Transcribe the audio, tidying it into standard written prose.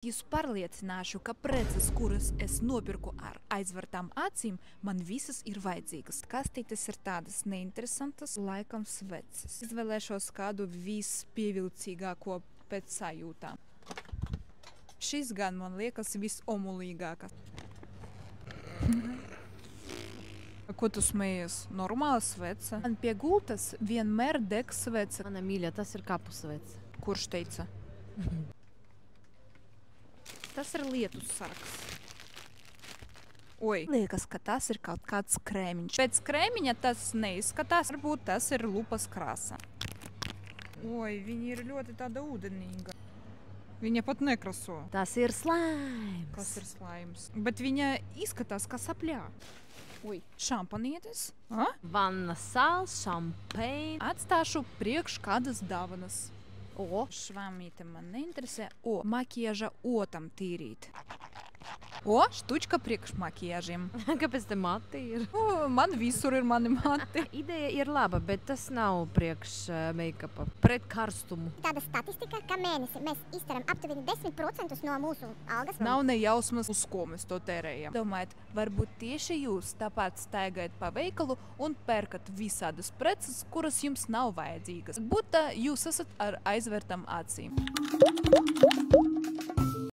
Jūs pārliecināšu, ka preces, kuras es nopirku ar aizvērtām acīm, man visas ir vajadzīgas. Kastītes ir tādas neinteresantas, laikam sveces. Izvēlēšos kādu vispievilcīgāko pēc sajūtām. Šis gan man liekas visomulīgākais. Ko tu smējies? Normāla svece? Man pie gultas vienmēr deg svece. Mana mīļa, tas ir kapu svece. Kurš teica? Tas ir lietus sargs. Oi, liekas, ka tas ir kaut kāds krēmiņš. Pēc krēmiņa tas neizskatās, varbūt tas ir lupas krāsa. Oi, viņa ir ļoti tāda ūdenīga. Viņa pat nekraso. Tas ir slaims. Kas ir slaims? Bet viņa izskatās kā sapļā. Oi, šampanietis? Vanna sāls, šampeini. Atstāšu priekš kādas dāvanas. O, švamīte man neinteresē. O, makijaža otam tīrīt. O, štučka priekš makijažiem. Kāpēc te mati ir? O, man visur ir mani mati. Ideja ir laba, bet tas nav priekš make-upa. Pret karstumu. Tāda statistika, ka mēnesi mēs izteram aptuveni 10% no mūsu algas. Nav ne jausmas, uz ko mēs to tērējam. Domājat, varbūt tieši jūs tāpat staigājat pa veikalu un pērkat visādas preces, kuras jums nav vajadzīgas. Būt jūs esat ar aizvērtām acīm.